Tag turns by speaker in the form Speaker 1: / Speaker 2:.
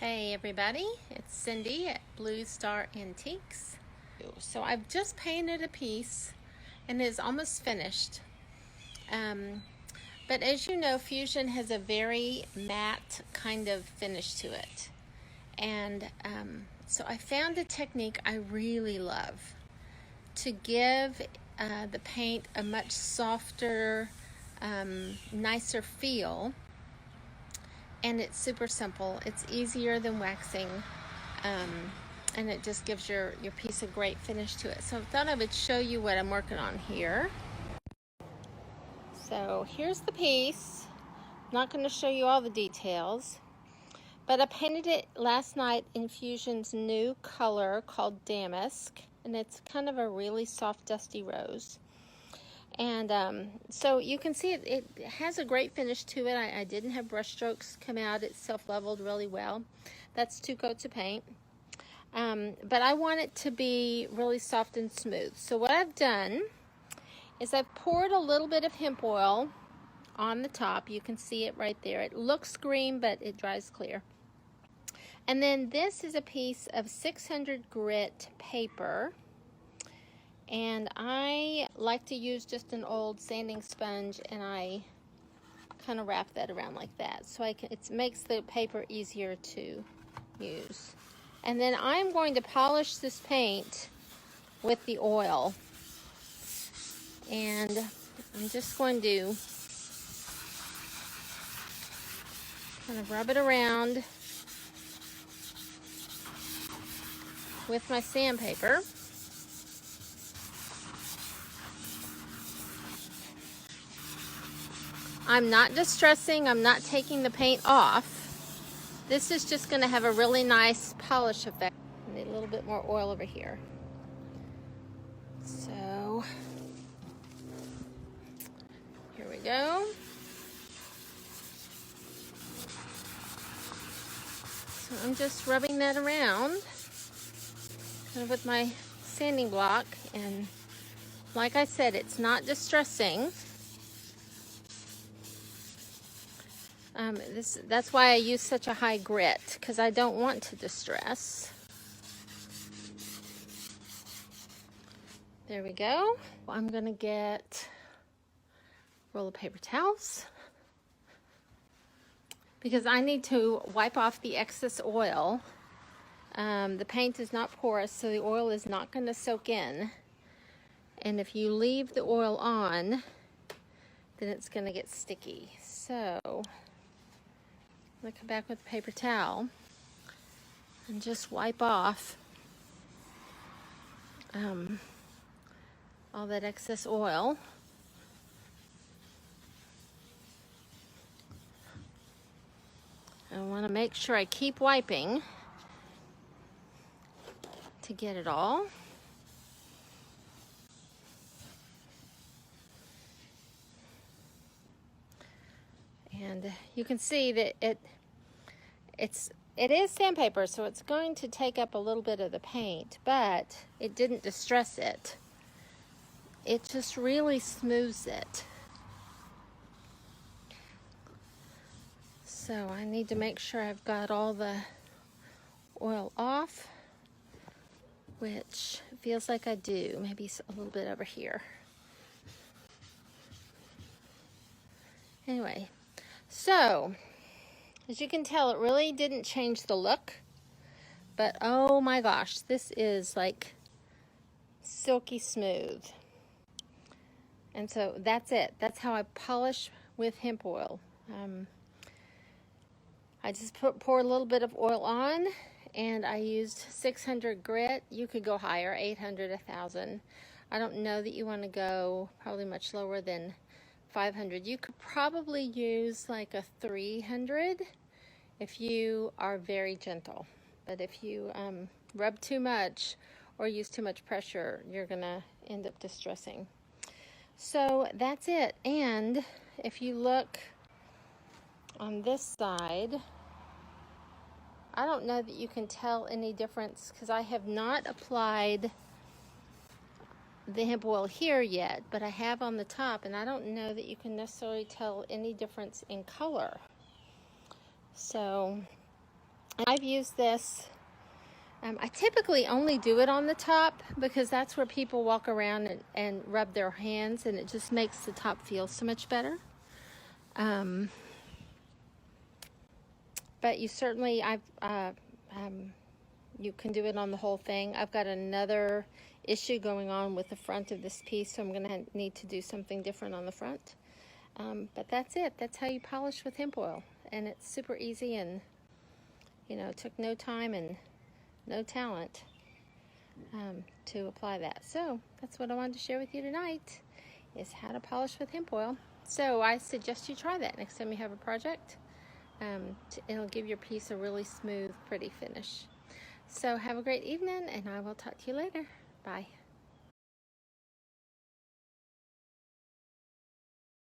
Speaker 1: Hey everybody, it's Cindy at Blue Star Antiques. So I've just painted a piece and it's almost finished. But as you know, Fusion has a very matte kind of finish to it. And so I found a technique I really love to give the paint a much softer, nicer feel. And it's super simple. It's easier than waxing, and it just gives your piece a great finish to it. So I thought I would show you what I'm working on here. So here's the piece. I'm not going to show you all the details, but I painted it last night in Fusion's new color called Damask, and it's kind of a really soft dusty rose. And so you can see it has a great finish to it. I didn't have brush strokes come out. It's self-leveled really well. That's 2 coats of paint. But I want it to be really soft and smooth. So what I've done is I've poured a little bit of hemp oil on the top. You can see it right there. It looks green, but it dries clear. And then this is a piece of 600 grit paper. And I like to use just an old sanding sponge, and I kind of wrap that around like that. So it makes the paper easier to use. And then I'm going to polish this paint with the oil. And I'm just going to kind of rub it around with my sandpaper. I'm not distressing, I'm not taking the paint off. This is just going to have a really nice polish effect. I need a little bit more oil over here. So, here we go. So I'm just rubbing that around kind of with my sanding block, and like I said, it's not distressing. That's why I use such a high grit, because I don't want to distress. There we go. I'm going to get a roll of paper towels because I need to wipe off the excess oil. The paint is not porous, so the oil is not going to soak in. And if you leave the oil on, then it's going to get sticky. So I'm going to come back with a paper towel and just wipe off all that excess oil. I want to make sure I keep wiping to get it all. And you can see that it is sandpaper, so it's going to take up a little bit of the paint, but it didn't distress it. It just really smooths it. So I need to make sure I've got all the oil off, which feels like I do. Maybe a little bit over here. Anyway, so as you can tell, it really didn't change the look, but oh my gosh, this is like silky smooth. And so that's it. That's how I polish with hemp oil. I just pour a little bit of oil on, and I used 600 grit. You could go higher, 800, 1,000. I don't know that you want to go probably much lower than 500. You could probably use like a 300 if you are very gentle. But if you rub too much or use too much pressure, you're going to end up distressing. So that's it. And if you look on this side, I don't know that you can tell any difference because I have not applied the hemp oil here yet, but I have on the top, and I don't know that you can necessarily tell any difference in color. So I've used this. I typically only do it on the top because that's where people walk around and rub their hands, and it just makes the top feel so much better. But you certainly, you can do it on the whole thing. I've got another issue going on with the front of this piece, so I'm going to need to do something different on the front. But that's it. That's how you polish with hemp oil. And it's super easy, and, you know, it took no time and no talent to apply that. So that's what I wanted to share with you tonight, is how to polish with hemp oil. So I suggest you try that next time you have a project. It'll give your piece a really smooth, pretty finish. So have a great evening, and I will talk to you later. Bye.